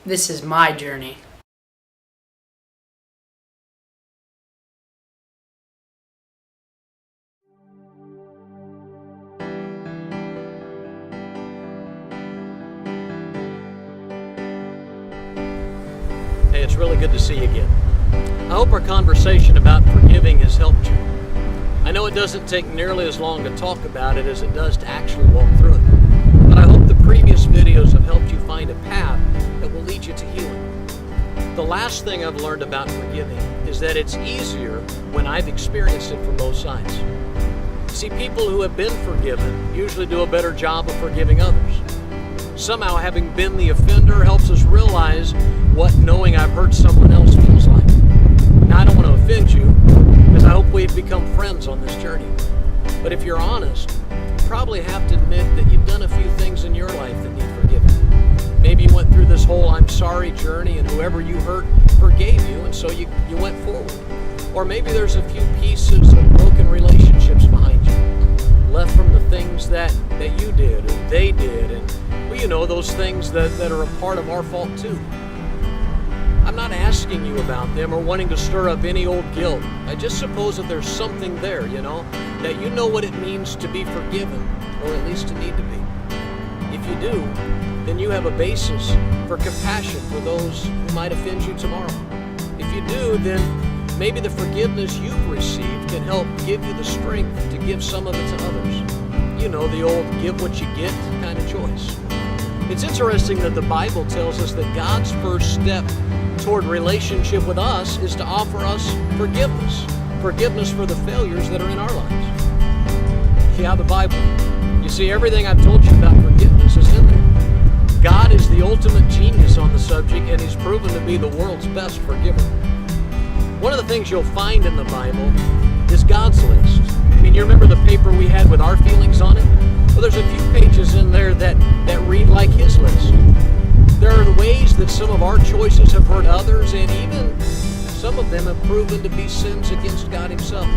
This is my journey. Hey, it's really good to see you again. I hope our conversation about forgiving has helped you. I know it doesn't take nearly as long to talk about it as it does to actually walk through it. But I hope the previous videos have helped you find a path that will lead you to healing. The last thing I've learned about forgiving is that it's easier when I've experienced it from both sides. See, people who have been forgiven usually do a better job of forgiving others. Somehow having been the offender helps us realize what knowing I've hurt someone else feels like. Now, I don't want to offend you, because I hope we've become friends on this journey. But if you're honest, you probably have to admit that you've done a few things in your life that need forgiving. Maybe you went through this whole I'm sorry journey and whoever you hurt forgave you, and so you went forward. Or maybe there's a few pieces of broken relationships behind you, left from the things that you did or they did, and well, you know, those things that are a part of our fault too. I'm not asking you about them or wanting to stir up any old guilt. I just suppose that there's something there, that you know what it means to be forgiven, or at least to need to be. If you do, then you have a basis for compassion for those who might offend you tomorrow. If you do, then maybe the forgiveness you've received can help give you the strength to give some of it to others. You know, the old give what you get kind of choice. It's interesting that the Bible tells us that God's first step toward relationship with us is to offer us forgiveness. Forgiveness for the failures that are in our lives. Yeah, the Bible. You see, everything I've told you about forgiveness is in there. God is the ultimate genius on the subject, and He's proven to be the world's best forgiver. One of the things you'll find in the Bible is God's list. I mean, you remember the paper we had with our feelings on it? Well, there's a few pages in there that read like His list. There are ways that some of our choices have hurt others, and even some of them have proven to be sins against God Himself.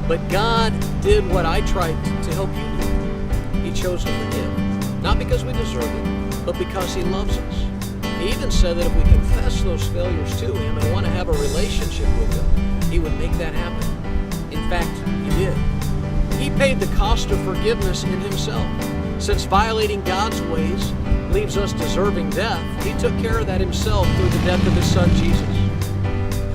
But God did what I tried to help you do. He chose to forgive. Not because we deserve it, but because He loves us. He even said that if we confess those failures to Him and want to have a relationship with Him, He would make that happen. In fact, He did. He paid the cost of forgiveness in Himself. Since violating God's ways leaves us deserving death, He took care of that Himself through the death of His Son, Jesus.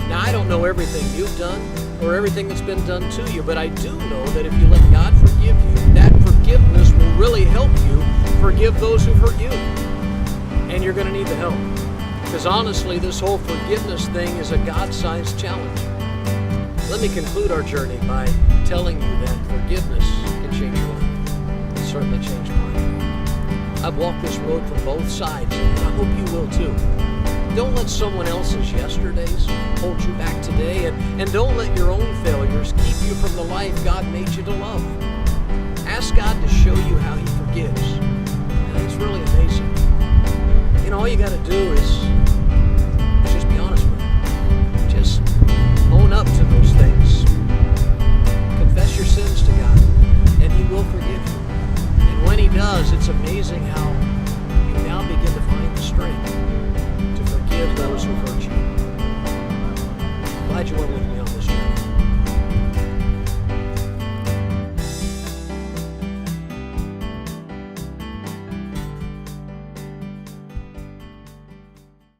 Now, I don't know everything you've done or everything that's been done to you, but I do know that if you let God forgive you, that forgiveness will really help you forgive those who've hurt you. And you're going to need the help. Because honestly, this whole forgiveness thing is a God-sized challenge. Let me conclude our journey by telling you that forgiveness can change your life. It certainly changed mine. I've walked this road from both sides, and I hope you will too. Don't let someone else's yesterdays hold you back today, and don't let your own failures keep you from the life God made you to love. Ask God to show you how He forgives. And it's really amazing. All you got to do is just be honest with Him. Just own up to those things. Confess your sins to God, and He will forgive you. And when He does, it's amazing how you now begin to find the strength